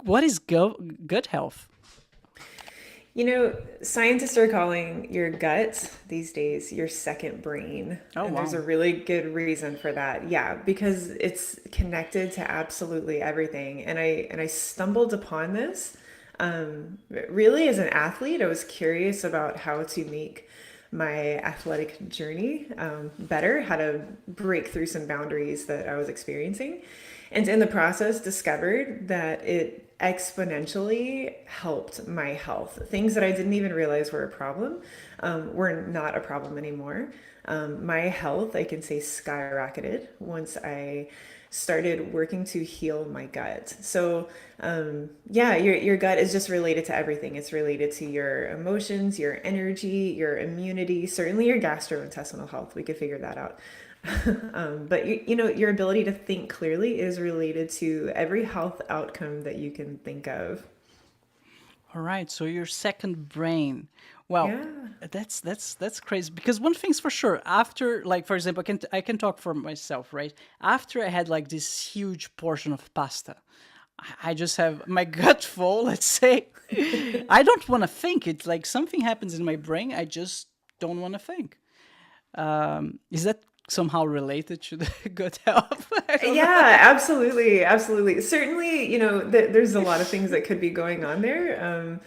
what is gut health? Scientists are calling your gut these days your second brain. Oh, And there's wow. a really good reason for that. Yeah, because it's connected to absolutely everything. And I stumbled upon this really as an athlete. I was curious about how to make my athletic journey better, how to break through some boundaries that I was experiencing. And in the process, discovered that it exponentially helped my health. Things that I didn't even realize were a problem were not a problem anymore. My health, I can say, skyrocketed once I started working to heal my gut. So, yeah, your gut is just related to everything. It's related to your emotions, your energy, your immunity, certainly your gastrointestinal health. We could figure that out. But your ability to think clearly is related to every health outcome that you can think of. All right, so your second brain. Well, Yeah. that's crazy because one thing's for sure. After, like, for example, I can talk for myself, right? After I had like this huge portion of pasta, I just have my gut full. Let's say, I don't want to think. It's like something happens in my brain. I just don't want to think. Is that somehow related to the gut health? I don't know. Yeah, absolutely, absolutely. Certainly, there's a lot of things that could be going on there.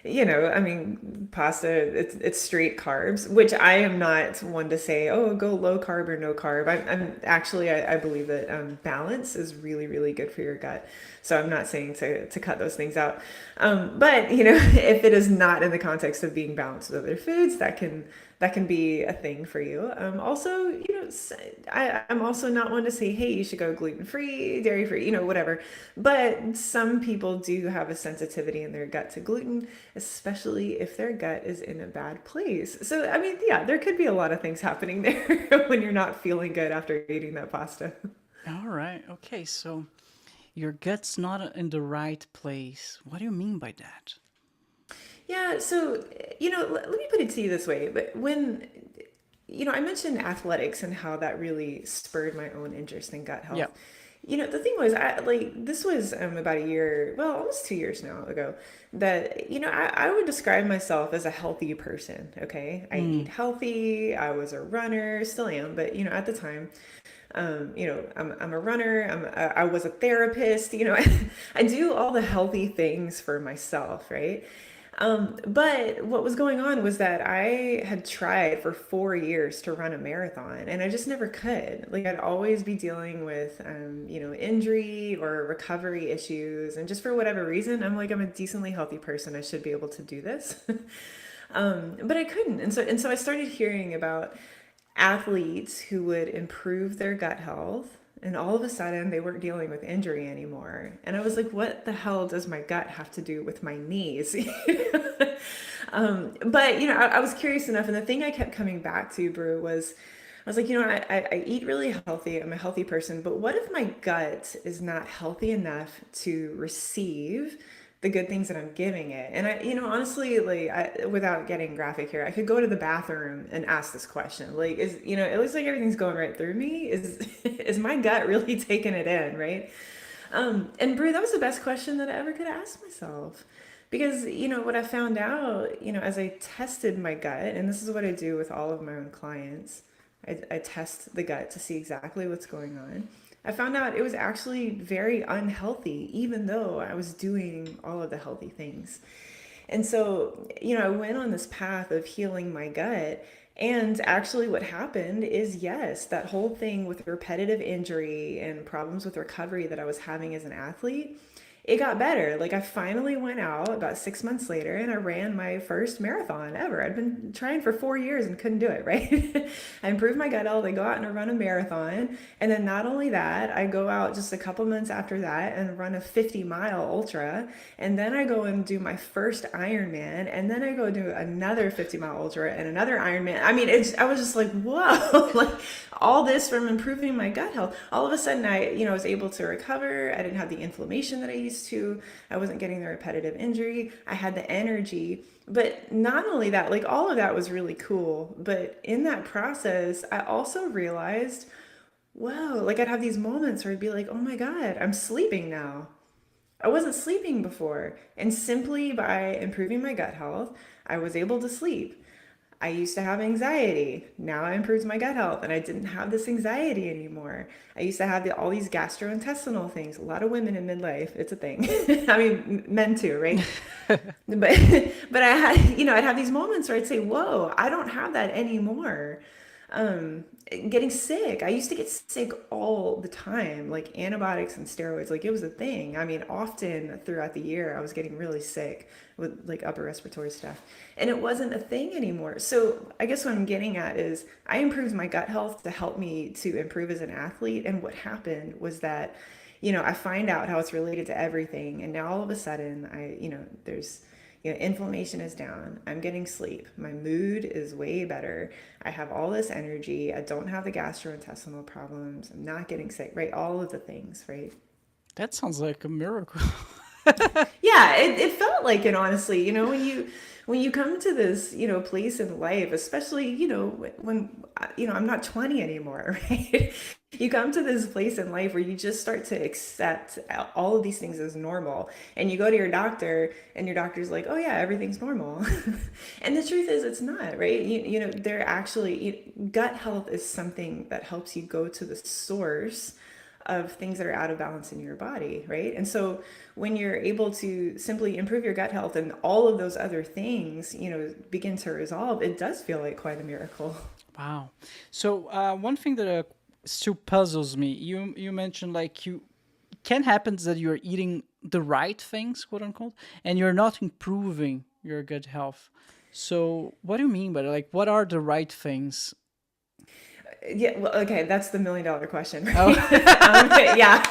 I mean, pasta, it's straight carbs, which I am not one to say, oh, go low carb or no carb. I'm actually, I believe that balance is really, really good for your gut. So I'm not saying to cut those things out. But, if it is not in the context of being balanced with other foods, that can be a thing for you. Also, I'm also not one to say, hey, you should go gluten free, dairy free, whatever. But some people do have a sensitivity in their gut to gluten, especially if their gut is in a bad place. So, I mean, yeah, there could be a lot of things happening there when you're not feeling good after eating that pasta. All right. Okay. So your gut's not in the right place. What do you mean by that? Yeah, so, let me put it to you this way. But I mentioned athletics and how that really spurred my own interest in gut Yeah. health. The thing was, this was about a year, well, almost 2 years now ago, that, I would describe myself as a healthy person. Okay. I eat Mm. healthy. I was a runner, still am, but, at the time, I'm a runner. I was a therapist. I do all the healthy things for myself, right? But what was going on was that I had tried for 4 years to run a marathon and I just never could. Like I'd always be dealing with, injury or recovery issues. And just for whatever reason, I'm a decently healthy person. I should be able to do this. But I couldn't. And so I started hearing about athletes who would improve their gut health and all of a sudden they weren't dealing with injury anymore. And I was like, what the hell does my gut have to do with my knees? But I was curious enough, and the thing I kept coming back to, Brew, was I was like, I eat really healthy. I'm a healthy person, but what if my gut is not healthy enough to receive the good things that I'm giving it? And honestly, like, without getting graphic here, I could go to the bathroom and ask this question. Like, it looks like everything's going right through me. Is my gut really taking it in, right? And Brie, that was the best question that I ever could ask myself. Because, what I found out, as I tested my gut, and this is what I do with all of my own clients, I test the gut to see exactly what's going on. I found out it was actually very unhealthy, even though I was doing all of the healthy things. And so, I went on this path of healing my gut. And actually, what happened is yes, that whole thing with repetitive injury and problems with recovery that I was having as an athlete, it got better. Like, I finally went out about 6 months later and I ran my first marathon ever. I'd been trying for 4 years and couldn't do it, right? I improved my gut health. I go out and I run a marathon. And then not only that, I go out just a couple months after that and run a 50-mile ultra. And then I go and do my first Ironman. And then I go do another 50-mile ultra and another Ironman. I mean, I was just like, whoa, like all this from improving my gut health. All of a sudden, I was able to recover. I didn't have the inflammation that I used to. I wasn't getting the repetitive injury. I had the energy. But not only that, like all of that was really cool. But in that process, I also realized, whoa, like I'd have these moments where I'd be like, oh my God, I'm sleeping now. I wasn't sleeping before. And simply by improving my gut health, I was able to sleep. I used to have anxiety. Now I improved my gut health and I didn't have this anxiety anymore. I used to have all these gastrointestinal things. A lot of women in midlife, it's a thing. I mean, men too, right? But but I had, I'd have these moments where I'd say, "Whoa, I don't have that anymore." Um, Getting sick. I used to get sick all the time, like antibiotics and steroids. Like it was a thing. I mean, often throughout the year, I was getting really sick with like upper respiratory stuff, and it wasn't a thing anymore. So I guess what I'm getting at is I improved my gut health to help me to improve as an athlete. And what happened was that, I find out how it's related to everything, and now all of a sudden, there's inflammation is down. I'm getting sleep. My mood is way better. I have all this energy. I don't have the gastrointestinal problems. I'm not getting sick, right? All of the things, right? That sounds like a miracle. Yeah, it felt like it, honestly. When you come to this, place in life, especially, when, I'm not 20 anymore, right? You come to this place in life where you just start to accept all of these things as normal. And you go to your doctor and your doctor's like, "Oh yeah, everything's normal." And the truth is it's not, right? They're actually, gut health is something that helps you go to the source of things that are out of balance in your body, right? And so when you're able to simply improve your gut health and all of those other things, begin to resolve, it does feel like quite a miracle. Wow. So one thing that still puzzles me, you mentioned like you can happen that you're eating the right things, quote unquote, and you're not improving your gut health. So what do you mean by that? Like what are the right things? Yeah, well, okay, that's the million-dollar question, Oh, right? Yeah.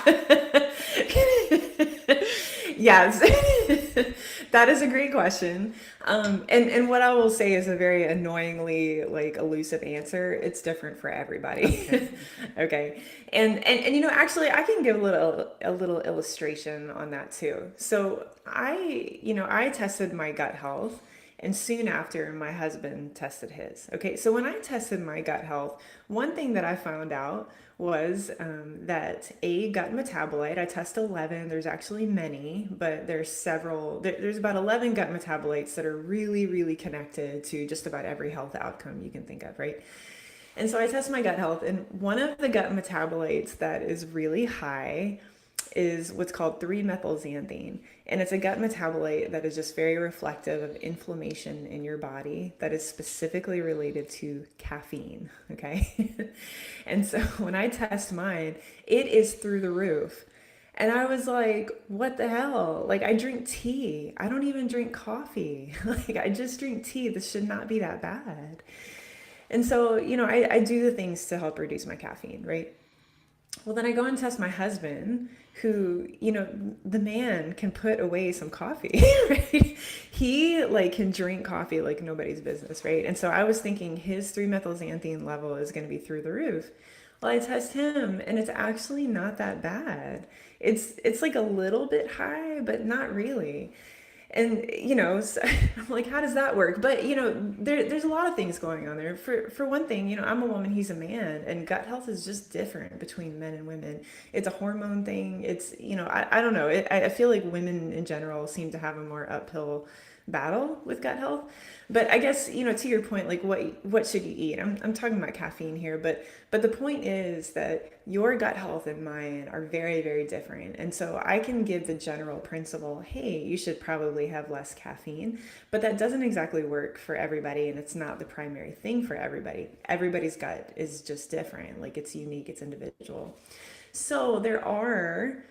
Yes. That is a great question. And what I will say is a very annoyingly like elusive answer. It's different for okay. everybody. Okay. And actually I can give a little illustration on that too. So I tested my gut health, and soon after, my husband tested his. Okay, so when I tested my gut health, one thing that I found out was that a gut metabolite, I test 11, there's actually many, but there's several, there's about 11 gut metabolites that are really, really connected to just about every health outcome you can think of, right? And so I test my gut health, and one of the gut metabolites that is really high is what's called 3-methylxanthine. And it's a gut metabolite that is just very reflective of inflammation in your body that is specifically related to caffeine. Okay. And so when I test mine, it is through the roof. And I was like, what the hell? Like, I drink tea. I don't even drink coffee. Like, I just drink tea. This should not be that bad. And so, I do the things to help reduce my caffeine, right? Well, then I go and test my husband, who, the man can put away some coffee, right? He like can drink coffee like nobody's business, right? And so I was thinking his 3-methylxanthine level is going to be through the roof. Well, I test him and it's actually not that bad. It's like a little bit high, but not really. And so I'm like, how does that work? But there's a lot of things going on there. For one thing, I'm a woman, he's a man, and gut health is just different between men and women. It's a hormone thing. It's I don't know. I feel like women in general seem to have a more uphill battle with gut health. But I guess, to your point, like what should you eat? I'm talking about caffeine here, but the point is that your gut health and mine are very, very different. And so I can give the general principle, hey, you should probably have less caffeine, but that doesn't exactly work for everybody, and it's not the primary thing for everybody. Everybody's gut is just different. Like it's unique, it's individual. So there are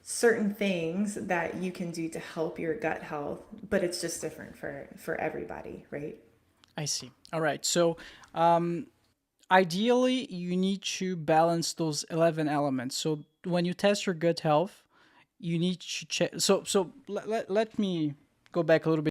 certain things that you can do to help your gut health, but it's just different for everybody, right? I see. All right. So ideally, you need to balance those 11 elements. So when you test your gut health, you need to check. So let me go back a little bit